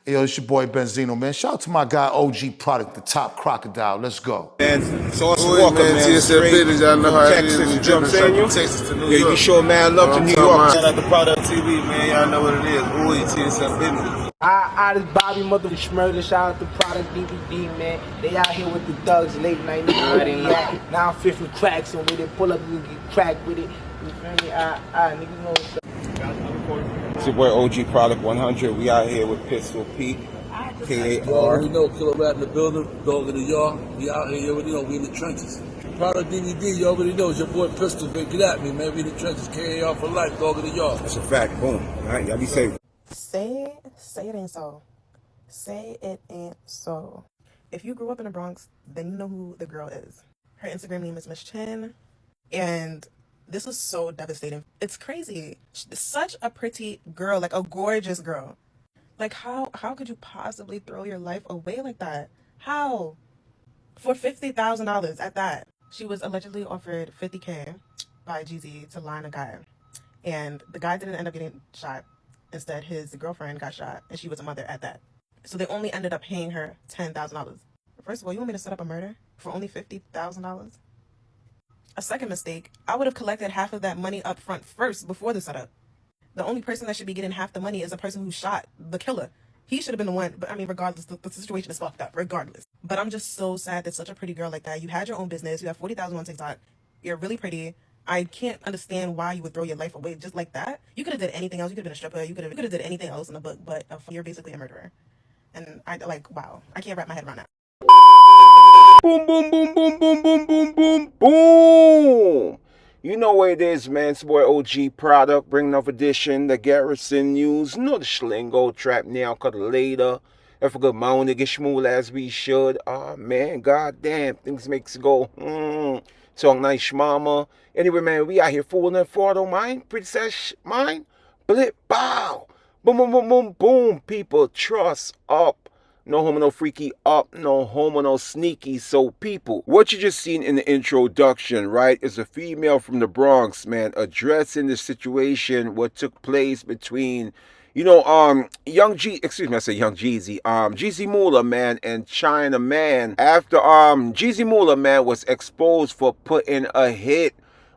Hey, yo, it's your boy Br0nx, man. Shout out to my guy OG Product, the top Crocodile. Let's go. Man, Sauce Walker, man, TSF business, y'all know how it is. Texas, you know what I'm saying? Texas to New Yeah, York. you show mad love to New York. Shout out to Product TV, man. Y'all know what it is. Boy, TSF business. This Bobby mother Schmurder, shout out to Product DVD, man. They out here with the thugs late night. Now I'm fifth cracks and with it. Pull up and get cracked with it. You feel me? Niggas know what's up. It's your boy OG Product 100. We out here with Pistol Pete, You KAR. already know, Killer Rat in the building, dog in the yard. We out here, you already know, we in the trenches. Product DVD, you already know, it's your boy Pistol, man. Get at me, man. We in the trenches, KAR for life, dog in the yard. That's a fact. Boom. All right, y'all be safe. Say it ain't so. Say it ain't so. If you grew up in the Bronx, then you know who the girl is. Her Instagram name is Miss Chin, and this was so devastating. It's crazy. She's such a pretty girl, like a gorgeous girl. Like how could you possibly throw your life away like that? How? For $50,000 at that. She was allegedly offered $50K by Jeezy to line a guy, and the guy didn't end up getting shot. Instead, his girlfriend got shot, and she was a mother at that. So they only ended up paying her $10,000. First of all, you want me to set up a murder for only $50,000? A second mistake, I would have collected half of that money up front first before the setup. The only person that should be getting half the money is the person who shot the killer. He should have been the one, but I mean, regardless, the situation is fucked up, regardless. But I'm just so sad that such a pretty girl like that, you had your own business, you have 40,000 on TikTok, you're really pretty. I can't understand why you would throw your life away just like that. You could have did anything else. You could have been a stripper. You could have did anything else in the book, but you're basically a murderer. And wow, I can't wrap my head around that. Boom, boom, boom, boom, boom, boom, boom, boom, boom. You know what it is, man. It's your boy OG Product, bringing up edition, the Garrison News. No, the Schlingo trap now, cut later. If a good morning, get schmool as we should. Man, goddamn, things makes it go, Talk nice, mama. Anyway, man, we out here fooling and for don't mind. Princess, mind. Blip, bow. Boom, boom, boom, boom, boom. People, trust up. No homo, no freaky up, no homo, no sneaky. So people, what you just seen in the introduction, right, is a female from the Bronx, man, addressing the situation, what took place between, Young Jeezy, Jeezy Mula, man, and China Man. After, Jeezy Mula, man, was exposed for putting a hit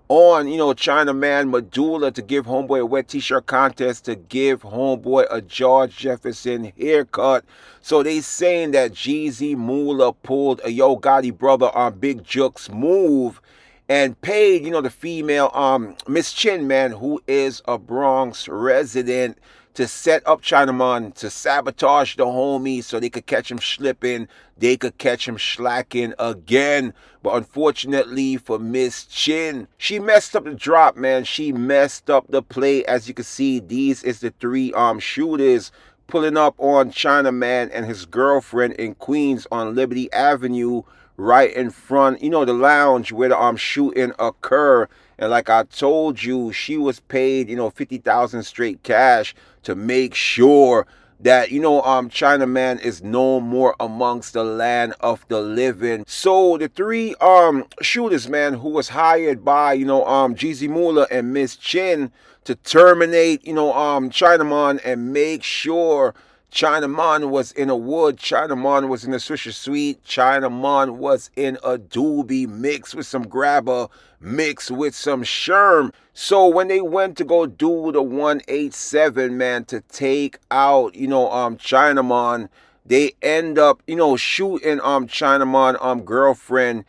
on, China Man Medulla to give Homeboy a wet t-shirt contest to give Homeboy a George Jefferson haircut. So they saying that Jeezy Mula pulled a Yo Gotti brother on Big Juke's move and paid, the female, Miss Chin, man, who is a Bronx resident, to set up Chinaman to sabotage the homie so they could catch him slipping, they could catch him slacking again. But unfortunately for Miss Chin, she messed up the drop, man. She messed up the play. As you can see, these is the three shooters pulling up on Chinaman and his girlfriend in Queens on Liberty Avenue, right in front, the lounge where the shooting occur. And like I told you, she was paid, 50,000 straight cash to make sure that, Chinaman is no more amongst the land of the living. So the three shooters, man, who was hired by, Jeezy Mula and Miss Chin to terminate, Chinaman and make sure Chinaman was in a wood, Chinaman was in a Swisher Sweet, Chinaman was in a doobie mixed with some grabber, mixed with some sherm. So when they went to go do the 187, man, to take out, Chinaman, they end up, shooting Chinaman girlfriend,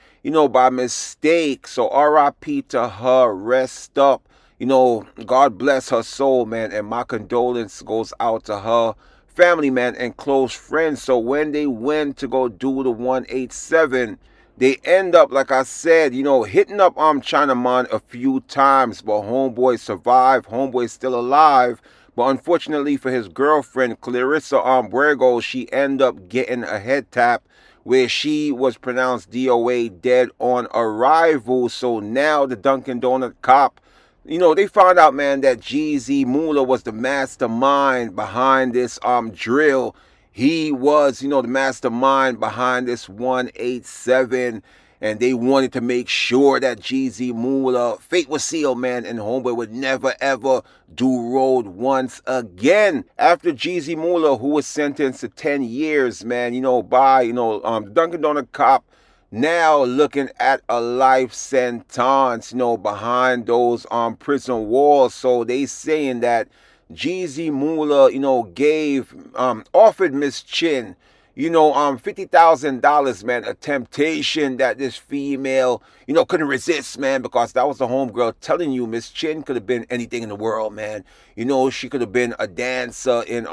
by mistake. So RIP to her, rest up. God bless her soul, man, and my condolence goes out to her family, man, and close friends. So when they went to go do the 187, they end up, like I said, hitting up Chinaman a few times, but Homeboy survived. Homeboy's still alive. But unfortunately for his girlfriend, Clarissa Br0nx, she ended up getting a head tap where she was pronounced DOA, dead on arrival. So now the Dunkin' Donut cop, they found out, man, that Jeezy Mula was the mastermind behind this drill. He was, the mastermind behind this 187. and they wanted to make sure that Jeezy, Mula, fate was sealed, man, and homeboy would never ever do road once again. After Jeezy Mula, who was sentenced to 10 years, man, by, Dunkin' Donut cop, now looking at a life sentence, behind those prison walls. So they saying that Jeezy Mula, offered Miss Chin, $50,000, man, a temptation that this female, couldn't resist, man, because that was the homegirl telling you Miss Chin could have been anything in the world, man. She could have been a dancer in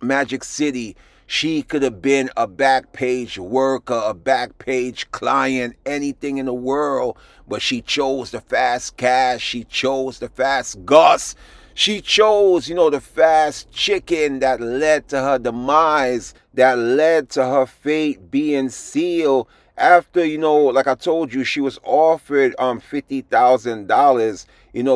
Magic City. She could have been a back page worker, a back page client, anything in the world. But she chose the fast cash. She chose the fast Gus. She chose, the fast chicken that led to her demise, that led to her fate being sealed. After, like I told you, she was offered $50,000,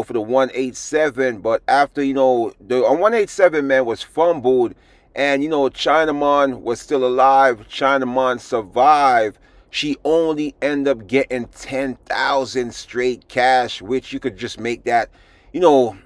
for the 187. But after, the 187, man, was fumbled, and, Chinaman was still alive. Chinaman survived. She only ended up getting 10,000 straight cash, which you could just make that,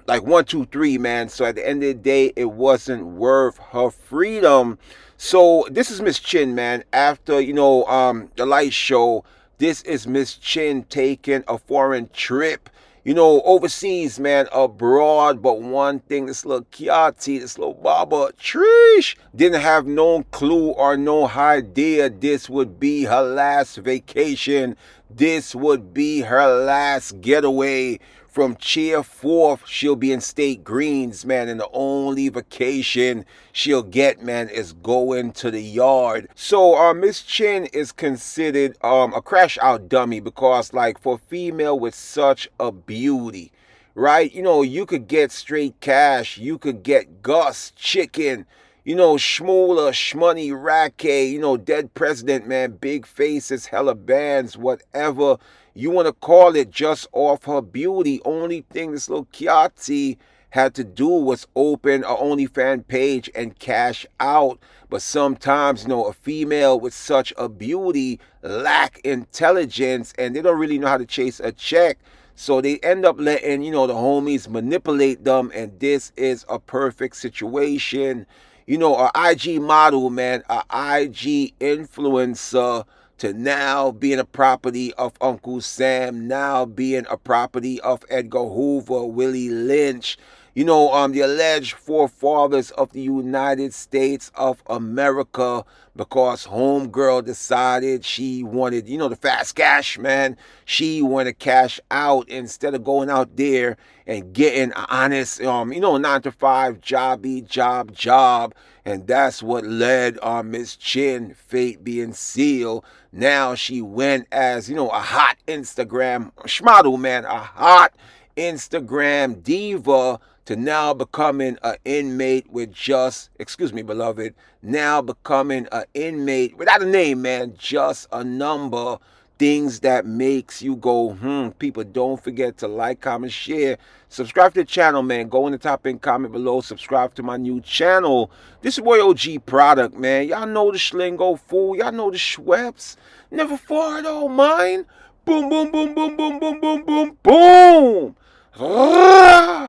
like 1, 2, 3, man. So at the end of the day, it wasn't worth her freedom. So this is Miss Chin, man. After, the light show, this is Miss Chin taking a foreign trip, overseas, man, abroad. But one thing, this little Kiati, this little Baba Trish, didn't have no clue or no idea this would be her last vacation. This would be her last getaway. From Cheer 4th, she'll be in State Greens, man, and the only vacation she'll get, man, is going to the yard. So Miss Chin is considered a crash out dummy, because, like, for a female with such a beauty, right, you could get straight cash, you could get Gus chicken, Shmula, Shmoney, Racket, dead president, man, big faces, hella bands, whatever you want to call it, just off her beauty. Only thing this little Kiati had to do was open a OnlyFans page and cash out. But sometimes, a female with such a beauty lack intelligence, and they don't really know how to chase a check. So they end up letting, the homies manipulate them, and this is a perfect situation. A IG model, man, a IG influencer, to now being a property of Uncle Sam, now being a property of Edgar Hoover, Willie Lynch, the alleged forefathers of the United States of America, because homegirl decided she wanted, the fast cash, man. She wanted to cash out instead of going out there and getting an honest, 9-to-5 job. And that's what led Miss Chin, fate being sealed. Now she went as, a hot Instagram schmodel, man, a hot Instagram diva, to now becoming an inmate with just, excuse me, beloved, now becoming an inmate without a name, man, just a number. Things that makes you go, People, don't forget to like, comment, share. Subscribe to the channel, man. Go in the top and comment below. Subscribe to my new channel. This is boy OG Product, man. Y'all know the Schlingo, fool. Y'all know the Schweppes. Never far, though, mine. Boom, boom, boom, boom, boom, boom, boom, boom, boom.